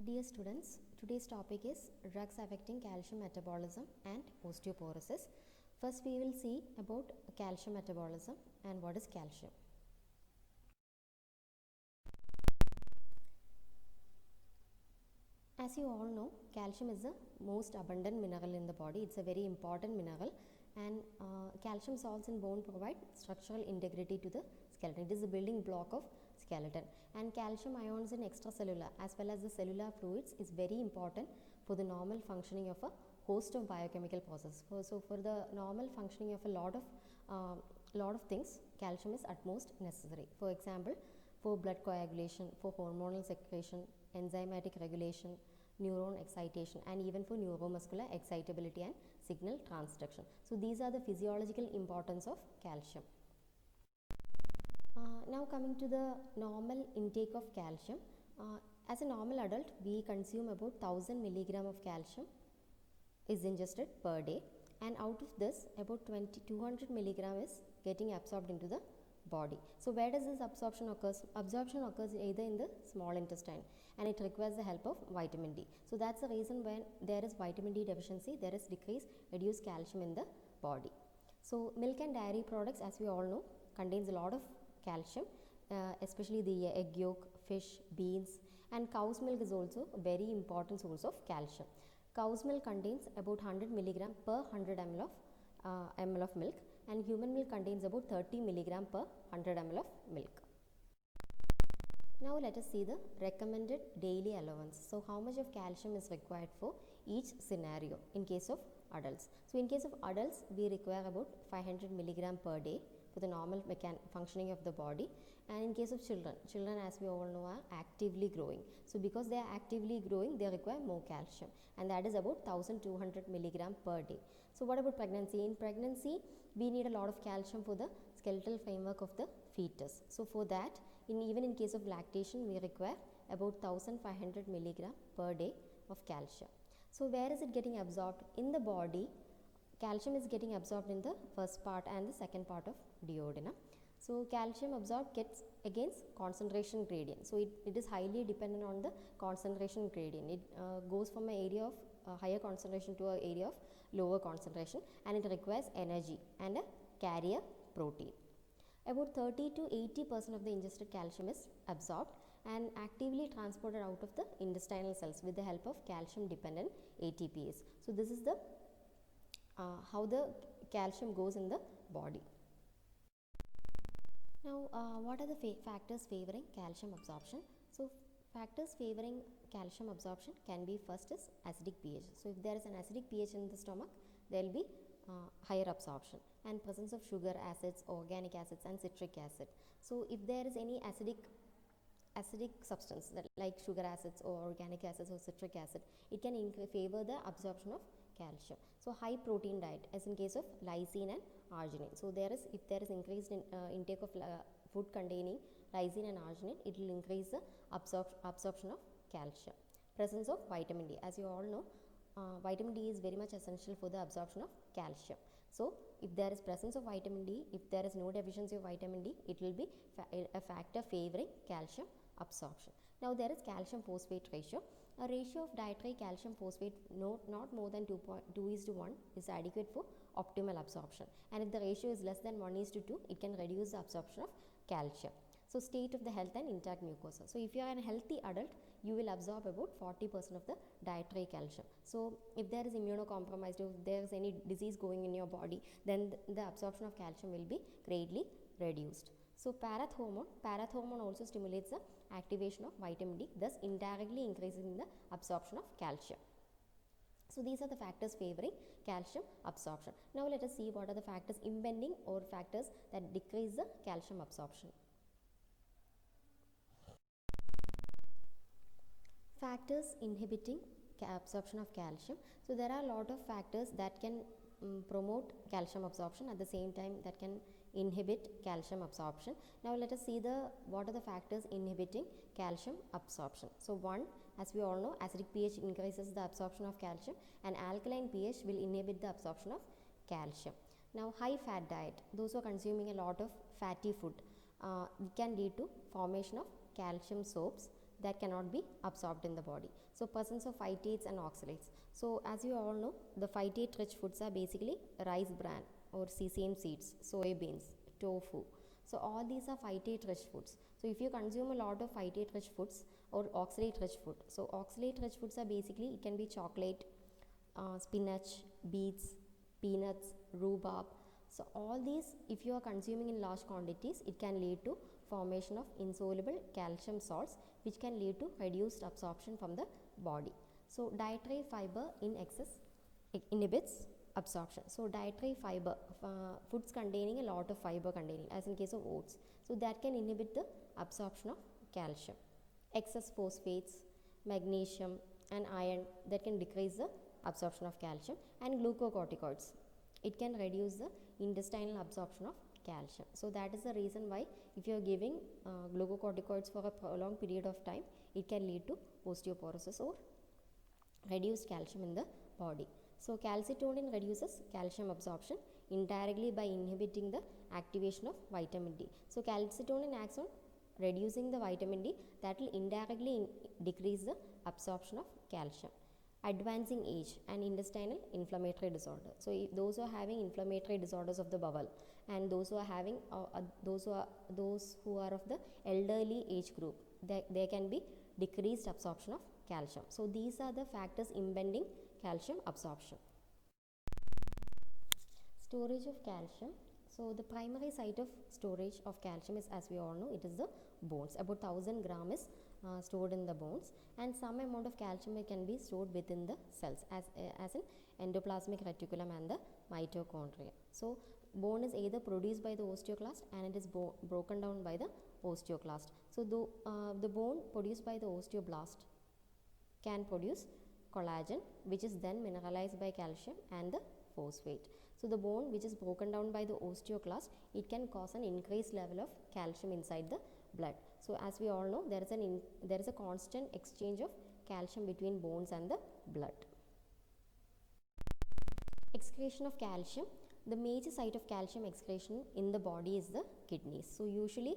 Dear students, today's topic is drugs affecting calcium metabolism and osteoporosis. First, we will see about calcium metabolism and what is calcium. As you all know, calcium is the most abundant mineral in the body. It's a very important mineral, and calcium salts in bone provide structural integrity to the skeleton. It is the building block of skeleton, and calcium ions in extracellular as well as the cellular fluids is very important for the normal functioning of a host of biochemical processes. So for the normal functioning of a lot of things, calcium is utmost necessary. For example, for blood coagulation, for hormonal secretion, enzymatic regulation, neuron excitation, and even for neuromuscular excitability and signal transduction. So these are the physiological importance of calcium. Now coming to the normal intake of calcium. As a normal adult, we consume about 1000 milligram of calcium is ingested per day, and out of this about 200 milligram is getting absorbed into the body. So where does this absorption occurs? Absorption occurs either in the small intestine, and it requires the help of vitamin D. So that's the reason when there is vitamin D deficiency, there is reduced calcium in the body. So milk and dairy products, as we all know, contains a lot of calcium, especially the egg yolk, fish, beans, and cow's milk is also a very important source of calcium. Cow's milk contains about 100 milligram per 100 ml of milk, and human milk contains about 30 milligram per 100 ml of milk. Now let us see the recommended daily allowance. So how much of calcium is required for each scenario in case of adults? So in case of adults, we require about 500 milligram per day for the normal functioning of the body, and in case of children, as we all know, are actively growing. So because they are actively growing, they require more calcium, and that is about 1200 milligram per day. So what about pregnancy? In pregnancy, we need a lot of calcium for the skeletal framework of the fetus. So for that, even in case of lactation, we require about 1500 milligram per day of calcium. So where is it getting absorbed? In the body, calcium is getting absorbed in the first part and the second part of duodenum. So calcium absorbed gets against concentration gradient. So it is highly dependent on the concentration gradient. It goes from an area of higher concentration to an area of lower concentration, and it requires energy and a carrier protein. About 30 to 80% of the ingested calcium is absorbed and actively transported out of the intestinal cells with the help of calcium dependent ATPase. So this is the how the calcium goes in the body. Now what are the factors favoring calcium absorption? So factors favoring calcium absorption can be, first is acidic pH. So if there is an acidic pH in the stomach, there will be higher absorption, and presence of sugar, acids, organic acids, and citric acid. So if there is any acidic substance that like sugar acids or organic acids or citric acid, it can favor the absorption of calcium. So high protein diet, as in case of lysine and arginine. So if there is increased intake of food containing lysine and arginine, it will increase the absorption of calcium. Presence of vitamin D, as you all know, vitamin D is very much essential for the absorption of calcium. So if there is presence of vitamin D, if there is no deficiency of vitamin D, it will be a factor favoring calcium absorption. Now there is calcium phosphate ratio. A ratio of dietary calcium phosphate not more than 2:1 is adequate for optimal absorption, and if the ratio is less than 1:2, it can reduce the absorption of calcium. So state of the health and intact mucosa. So if you are a healthy adult, you will absorb about 40% of the dietary calcium. So if there is immunocompromised, if there is any disease going in your body, then the absorption of calcium will be greatly reduced. So parathormone also stimulates the activation of vitamin D, thus indirectly increasing the absorption of calcium. So these are the factors favoring calcium absorption. Now let us see what are the factors impeding or factors that decrease the calcium absorption. Factors inhibiting absorption of calcium. So there are a lot of factors that can promote calcium absorption, at the same time that can inhibit calcium absorption. Now let us see what are the factors inhibiting calcium absorption. So one, as we all know, acidic pH increases the absorption of calcium, and alkaline pH will inhibit the absorption of calcium. Now high fat diet, those who are consuming a lot of fatty food, it can lead to formation of calcium sorbs, that cannot be absorbed in the body. So presence of phytates and oxalates. So as you all know, the phytate rich foods are basically rice bran or sesame seeds, soybeans, tofu. So all these are phytate rich foods. So if you consume a lot of phytate rich foods or oxalate rich food, so oxalate rich foods are basically, it can be chocolate, spinach, beets, peanuts, rhubarb. So all these, if you are consuming in large quantities, it can lead to formation of insoluble calcium salts, which can lead to reduced absorption from the body. So dietary fiber in excess inhibits absorption. So dietary fiber, foods containing a lot of fiber containing, as in case of oats, so that can inhibit the absorption of calcium. Excess phosphates, magnesium and iron, that can decrease the absorption of calcium. And glucocorticoids, it can reduce the intestinal absorption of calcium. So that is the reason why if you are giving glucocorticoids for a prolonged period of time, it can lead to osteoporosis or reduced calcium in the body. So calcitonin reduces calcium absorption indirectly by inhibiting the activation of vitamin D. So calcitonin acts on reducing the vitamin D, that will indirectly decrease the absorption of calcium. Advancing age and intestinal inflammatory disorder. So those who are having inflammatory disorders of the bowel, and those who are having those who are of the elderly age group, there can be decreased absorption of calcium. So these are the factors impeding calcium absorption. Storage of calcium. So the primary site of storage of calcium is, as we all know, it is the bones. About 1000 gram is stored in the bones, and some amount of calcium can be stored within the cells, as in endoplasmic reticulum and the mitochondria. So bone is either produced by the osteoclast and it is broken down by the osteoclast. So the bone produced by the osteoblast can produce collagen, which is then mineralized by calcium and the phosphate. So the bone which is broken down by the osteoclast, it can cause an increased level of calcium inside the blood. So as we all know, there is a constant exchange of calcium between bones and the blood. Excretion of calcium. The major site of calcium excretion in the body is the kidneys. So usually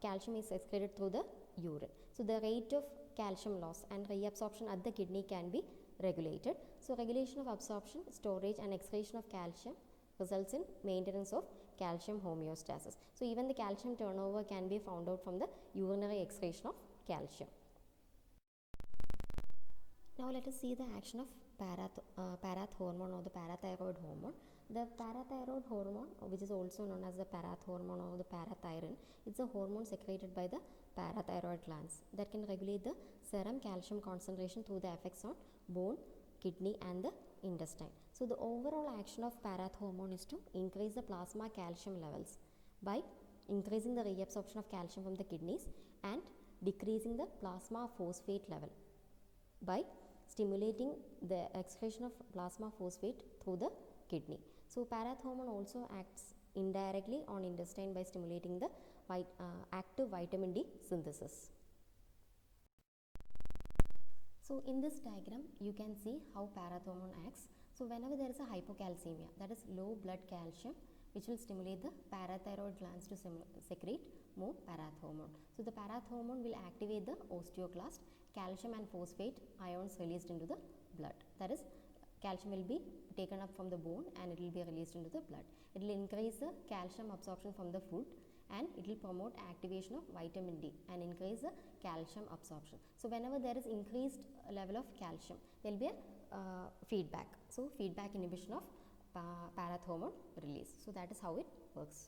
calcium is excreted through the urine. So the rate of calcium loss and reabsorption at the kidney can be regulated. So regulation of absorption, storage and excretion of calcium results in maintenance of calcium homeostasis. So even the calcium turnover can be found out from the urinary excretion of calcium. Now let us see the action of parath hormone or the parathyroid hormone. The parathyroid hormone, which is also known as the parath hormone or the parathyrin, it's a hormone secreted by the parathyroid glands that can regulate the serum calcium concentration through the effects on bone, kidney and the intestine. So the overall action of parath hormone is to increase the plasma calcium levels by increasing the reabsorption of calcium from the kidneys and decreasing the plasma phosphate level by stimulating the excretion of plasma phosphate through the kidney. So parath hormone also acts indirectly on intestine by stimulating the active vitamin D synthesis. So in this diagram you can see how parath hormone acts. So whenever there is a hypocalcemia, that is low blood calcium, which will stimulate the parathyroid glands to secrete more parath hormone. So the parath hormone will activate the osteoclast. Calcium and phosphate ions released into the blood. That is, calcium will be taken up from the bone and it will be released into the blood. It will increase the calcium absorption from the food and it will promote activation of vitamin D and increase the calcium absorption. So whenever there is increased level of calcium, there will be a feedback. So feedback inhibition of parath hormone release. So that is how it works.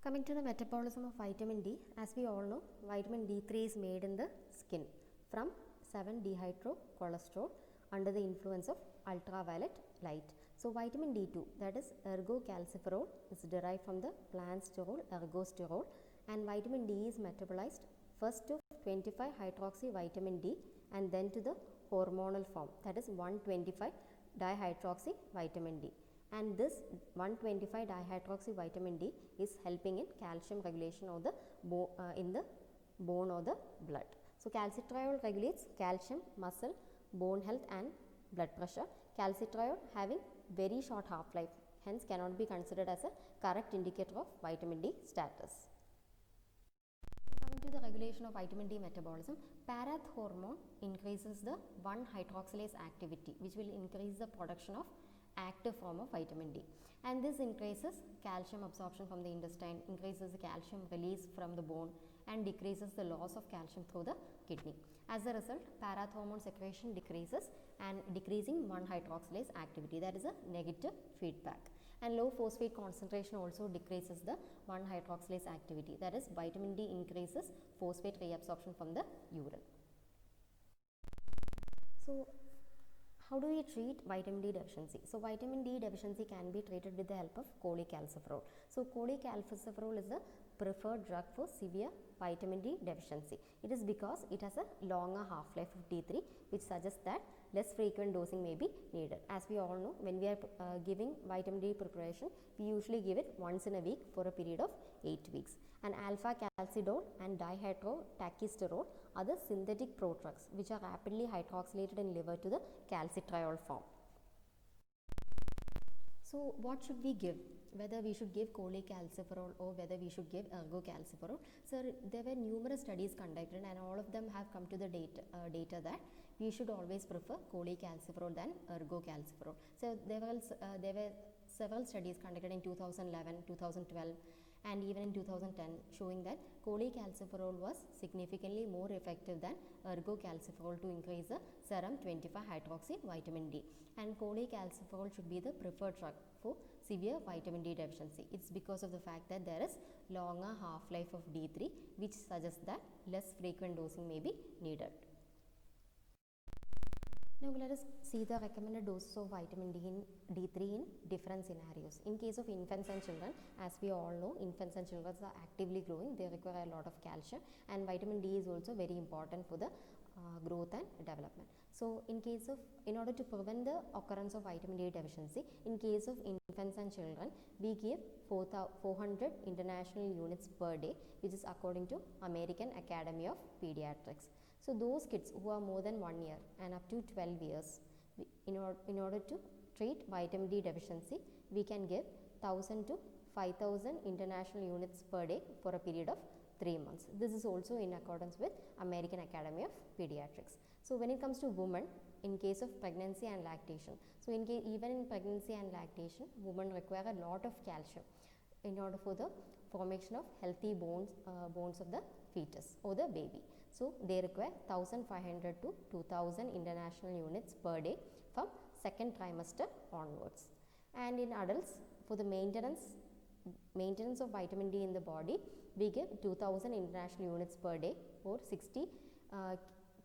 Coming to the metabolism of vitamin D, as we all know, vitamin D3 is made in the skin from 7-dehydrocholesterol under the influence of ultraviolet light. So vitamin D2, that is ergocalciferol, is derived from the plant sterol ergosterol, and vitamin D is metabolized first to 25 hydroxy vitamin D and then to the hormonal form, that is 125 dihydroxy vitamin D. And this 125 dihydroxy vitamin D is helping in calcium regulation of the in the bone or the blood. So calcitriol regulates calcium, muscle, bone health and blood pressure. Calcitriol having very short half-life, hence cannot be considered as a correct indicator of vitamin D status. Now coming to the regulation of vitamin D metabolism, parathormone increases the 1-hydroxylase activity, which will increase the production of active form of vitamin D, and this increases calcium absorption from the intestine, increases the calcium release from the bone, and decreases the loss of calcium through the kidney. As a result, parathormone secretion decreases, and decreasing 1-hydroxylase activity, that is a negative feedback. And low phosphate concentration also decreases the 1-hydroxylase activity, that is vitamin D increases phosphate reabsorption from the urine. So how do we treat vitamin D deficiency? So vitamin D deficiency can be treated with the help of cholecalciferol. So cholecalciferol is the preferred drug for severe vitamin D deficiency. It is because it has a longer half-life of D3, which suggests that less frequent dosing may be needed. As we all know, when we are giving vitamin D preparation, we usually give it once in a week for a period of 8 weeks. And alpha calcidol and dihydrotachisterol are the synthetic prodrugs which are rapidly hydroxylated in liver to the calcitriol form. So what should we give? Whether we should give cholecalciferol or whether we should give ergocalciferol. So there were numerous studies conducted, and all of them have come to the data that we should always prefer cholecalciferol than ergocalciferol. So there were several studies conducted in 2011, 2012, and even in 2010 showing that cholecalciferol was significantly more effective than ergocalciferol to increase the serum 25-hydroxy vitamin D. And cholecalciferol should be the preferred drug for severe vitamin D deficiency. It's because of the fact that there is longer half-life of D3, which suggests that less frequent dosing may be needed. Now let us see the recommended doses of vitamin D3 in different scenarios. In case of infants and children, as we all know, infants and children are actively growing. They require a lot of calcium, and vitamin D is also very important for the growth and development. So in order to prevent the occurrence of vitamin D deficiency, in case of infants and children, we give 400 international units per day, which is according to American Academy of Pediatrics. So those kids who are more than 1 year and up to 12 years, in order to treat vitamin D deficiency, we can give 1000 to 5000 international units per day for a period of 3 months. This is also in accordance with American Academy of Pediatrics. So when it comes to women, in case of pregnancy and lactation, so even in pregnancy and lactation, women require a lot of calcium in order for the formation of healthy bones of the fetus or the baby. So they require 1500 to 2000 international units per day from second trimester onwards. And in adults, for the maintenance of vitamin D in the body, we give 2000 international units per day or 60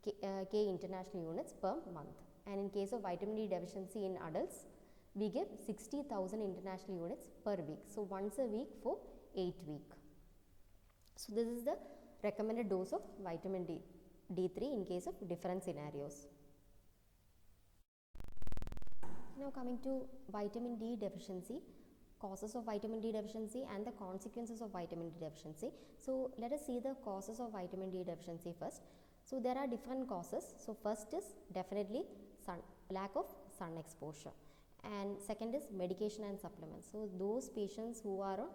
K international units per month. And in case of vitamin D deficiency in adults, we give 60,000 international units per week. So once a week for 8 weeks. So this is the recommended dose of vitamin D3 in case of different scenarios. Now coming to vitamin D deficiency, causes of vitamin D deficiency and the consequences of vitamin D deficiency. So let us see the causes of vitamin D deficiency first. So there are different causes. So first is definitely lack of sun exposure, and second is medication and supplements. So those patients who are on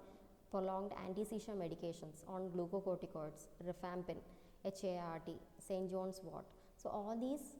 prolonged anti-seizure medications on glucocorticoids, rifampin, HART, St. John's wort. So all these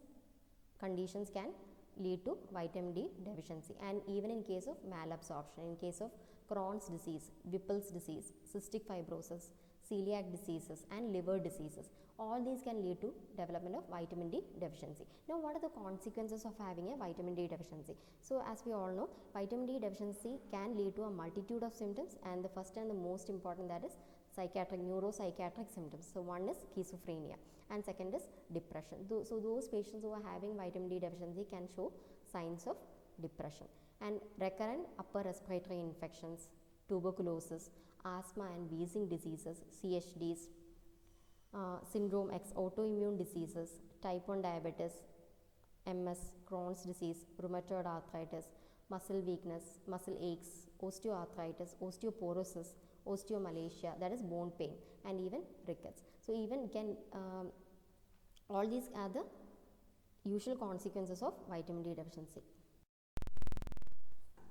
conditions can lead to vitamin D deficiency, and even in case of malabsorption, in case of Crohn's disease, Whipple's disease, cystic fibrosis, celiac diseases and liver diseases, all these can lead to development of vitamin D deficiency. Now what are the consequences of having a vitamin D deficiency? So as we all know, vitamin D deficiency can lead to a multitude of symptoms, and the first and the most important, that is neuropsychiatric symptoms. So one is schizophrenia and second is depression. So those patients who are having vitamin D deficiency can show signs of depression. And recurrent upper respiratory infections, tuberculosis, asthma and wheezing diseases, CHDs, syndrome X, autoimmune diseases, type 1 diabetes, MS, Crohn's disease, rheumatoid arthritis, muscle weakness, muscle aches, osteoarthritis, osteoporosis, osteomalacia, that is bone pain, and even rickets. So even all these are the usual consequences of vitamin D deficiency.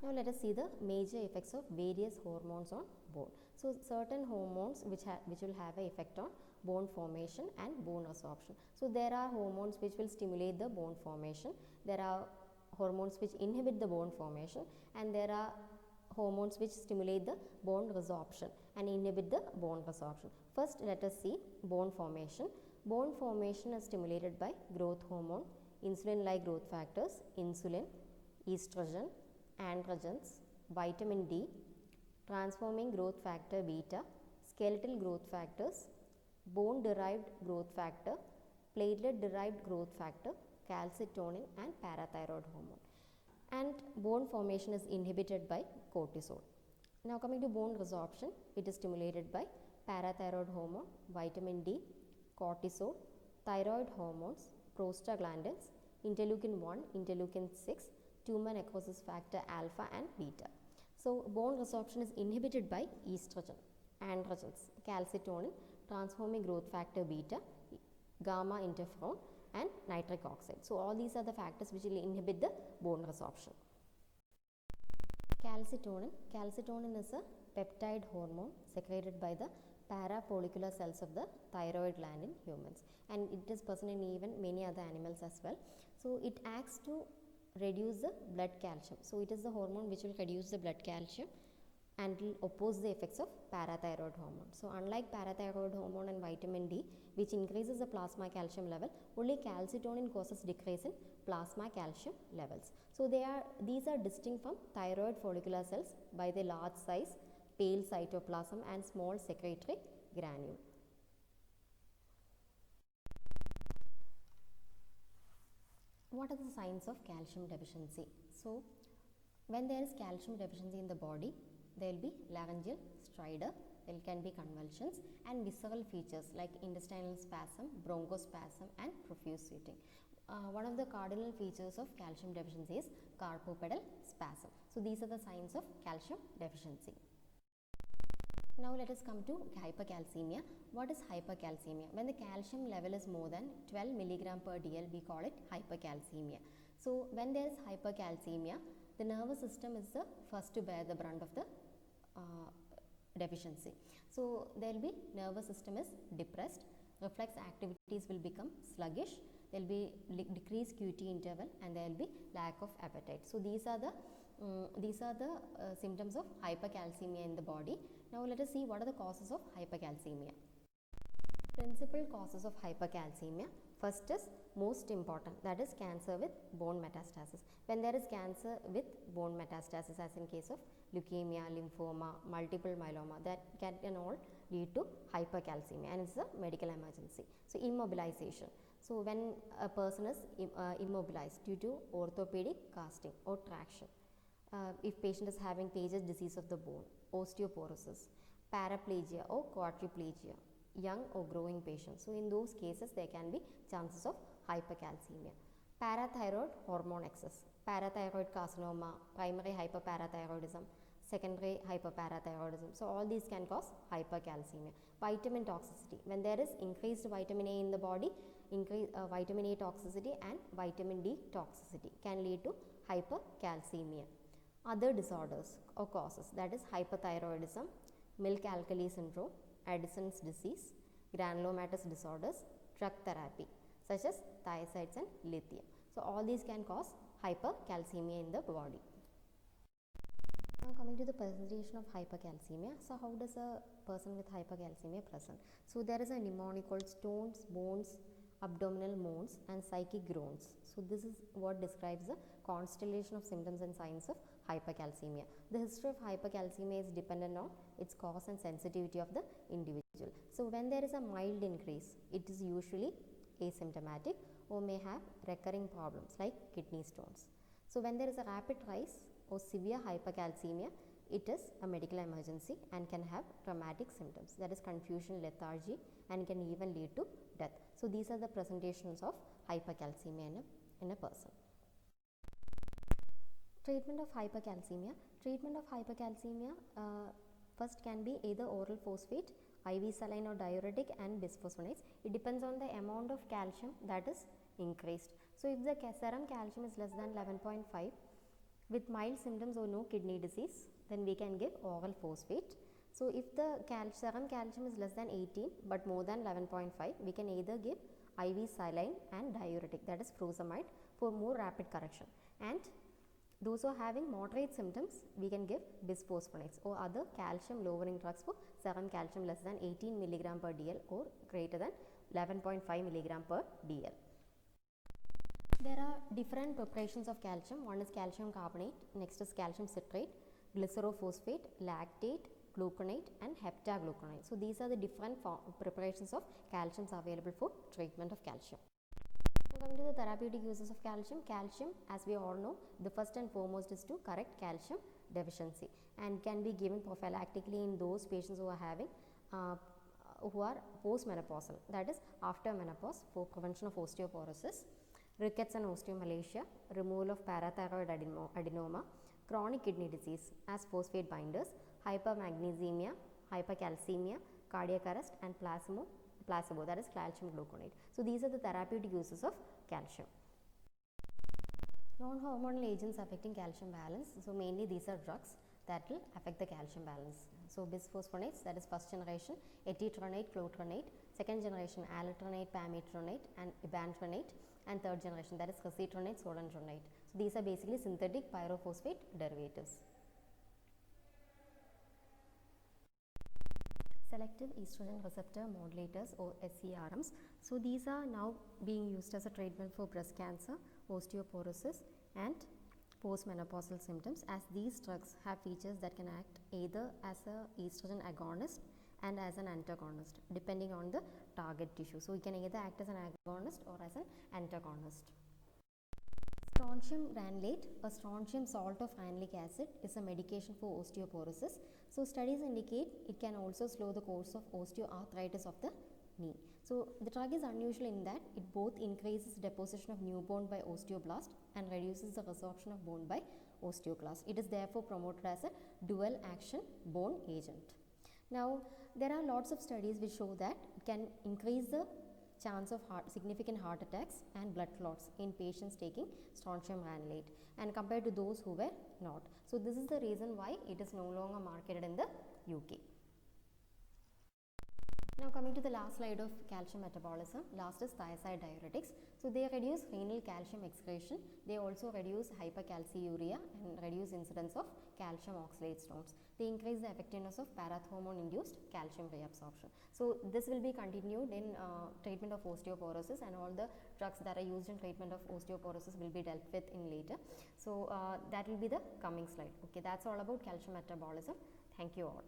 Now let us see the major effects of various hormones on bone. So certain hormones which will have an effect on bone formation and bone resorption. So there are hormones which will stimulate the bone formation, there are hormones which inhibit the bone formation, and there are hormones which stimulate the bone resorption and inhibit the bone resorption. First, let us see bone formation. Bone formation is stimulated by growth hormone, insulin-like growth factors, insulin, estrogen, androgens, vitamin D, transforming growth factor beta, skeletal growth factors, bone derived growth factor, platelet derived growth factor, calcitonin, and parathyroid hormone. And bone formation is inhibited by cortisol. Now coming to bone resorption, it is stimulated by parathyroid hormone, vitamin D, cortisol, thyroid hormones, prostaglandins, interleukin 1, interleukin 6, tumor necrosis factor alpha and beta. So bone resorption is inhibited by estrogen, androgens, calcitonin, transforming growth factor beta, gamma interferon, and nitric oxide. So all these are the factors which will inhibit the bone resorption. Calcitonin. Calcitonin is a peptide hormone secreted by the parafollicular cells of the thyroid gland in humans, and it is present in even many other animals as well. So it acts to reduce the blood calcium. So it is the hormone which will reduce the blood calcium and will oppose the effects of parathyroid hormone. So unlike parathyroid hormone and vitamin D, which increases the plasma calcium level, only calcitonin causes decrease in plasma calcium levels. So these are distinct from thyroid follicular cells by the large size, pale cytoplasm and small secretory granule. What are the signs of calcium deficiency? So when there is calcium deficiency in the body, there will be laryngeal stridor, there can be convulsions, and visceral features like intestinal spasm, bronchospasm, and profuse sweating. One of the cardinal features of calcium deficiency is carpopedal spasm. So these are the signs of calcium deficiency. Now let us come to hypercalcemia. What is hypercalcemia? When the calcium level is more than 12 milligram per dl, we call it hypercalcemia. So when there is hypercalcemia, the nervous system is the first to bear the brunt of the deficiency. So there will be nervous system is depressed, reflex activities will become sluggish, there will be decreased QT interval, and there will be lack of appetite. So these are the symptoms of hypercalcemia in the body. Now let us see what are the causes of hypercalcemia. Principal causes of hypercalcemia. First is most important, that is cancer with bone metastasis. When there is cancer with bone metastasis, as in case of leukemia, lymphoma, multiple myeloma, that can all lead to hypercalcemia, and it's a medical emergency. So immobilization. So when a person is immobilized due to orthopedic casting or traction, if patient is having Paget's disease of the bone, osteoporosis, paraplegia or quadriplegia, young or growing patients. So in those cases there can be chances of hypercalcemia. Parathyroid hormone excess, parathyroid carcinoma, primary hyperparathyroidism, secondary hyperparathyroidism. So all these can cause hypercalcemia. Vitamin toxicity. When there is increased vitamin A in the body, vitamin A toxicity and vitamin D toxicity can lead to hypercalcemia. Other disorders or causes, that is hyperthyroidism, milk alkali syndrome, Addison's disease, granulomatous disorders, drug therapy such as thiazides and lithium. So all these can cause hypercalcemia in the body. Now coming to the presentation of hypercalcemia. So how does a person with hypercalcemia present? So there is a mnemonic called stones, bones, abdominal moans, and psychic groans. So this is what describes the constellation of symptoms and signs of hypercalcemia. The history of hypercalcemia is dependent on its cause and sensitivity of the individual. So when there is a mild increase, it is usually asymptomatic or may have recurring problems like kidney stones. So when there is a rapid rise or severe hypercalcemia, it is a medical emergency and can have traumatic symptoms, that is confusion, lethargy, and can even lead to death. So these are the presentations of hypercalcemia in a person. Treatment of hypercalcemia. Treatment of hypercalcemia first can be either oral phosphate, IV saline or diuretic, and bisphosphonates. It depends on the amount of calcium that is increased. So if the serum calcium is less than 11.5 with mild symptoms or no kidney disease, then we can give oral phosphate. So if the serum calcium is less than 18 but more than 11.5, we can either give IV saline and diuretic, that is furosemide, for more rapid correction. And those who are having moderate symptoms, we can give bisphosphonates or other calcium lowering drugs for serum calcium less than 18 milligram per dl or greater than 11.5 milligram per dl. There are different preparations of calcium. One is calcium carbonate, next is calcium citrate, glycerophosphate, lactate, gluconate and heptagluconate. So these are the different preparations of calciums available for treatment of calcium. Now coming to the therapeutic uses of calcium. Calcium, as we all know, the first and foremost is to correct calcium deficiency and can be given prophylactically in those patients who are having who are postmenopausal, that is after menopause, for prevention of osteoporosis, rickets and osteomalacia, removal of parathyroid adenoma, chronic kidney disease as phosphate binders, hypermagnesemia, hypercalcemia, cardiac arrest and placebo, that is calcium gluconate. So these are the therapeutic uses of calcium. Non-hormonal agents affecting calcium balance. So mainly these are drugs that will affect the calcium balance. So bisphosphonates, that is first generation, etitronate, clotronate, second generation alletronate, pamitronate and ibandronate, and third generation, that is recitronate, solandronate. So these are basically synthetic pyrophosphate derivatives. Selective estrogen receptor modulators or SERMs. So these are now being used as a treatment for breast cancer, osteoporosis and postmenopausal symptoms, as these drugs have features that can act either as a estrogen agonist and as an antagonist depending on the target tissue. So it can either act as an agonist or as an antagonist. Strontium granulate, a strontium salt of granularic acid, is a medication for osteoporosis. So studies indicate it can also slow the course of osteoarthritis of the knee. So the drug is unusual in that it both increases deposition of new bone by osteoblast and reduces the resorption of bone by osteoclast. It is therefore promoted as a dual action bone agent. Now there are lots of studies which show that it can increase the chance of significant heart attacks and blood clots in patients taking strontium granulate and compared to those who were not. So this is the reason why it is no longer marketed in the UK. Now coming to the last slide of calcium metabolism, last is thiazide diuretics. So they reduce renal calcium excretion, they also reduce hypercalciuria and reduce incidence of calcium oxalate stones. They increase the effectiveness of parathormone induced calcium reabsorption. So this will be continued in treatment of osteoporosis, and all the drugs that are used in treatment of osteoporosis will be dealt with in later. So that will be the coming slide. Okay, that's all about calcium metabolism. Thank you all.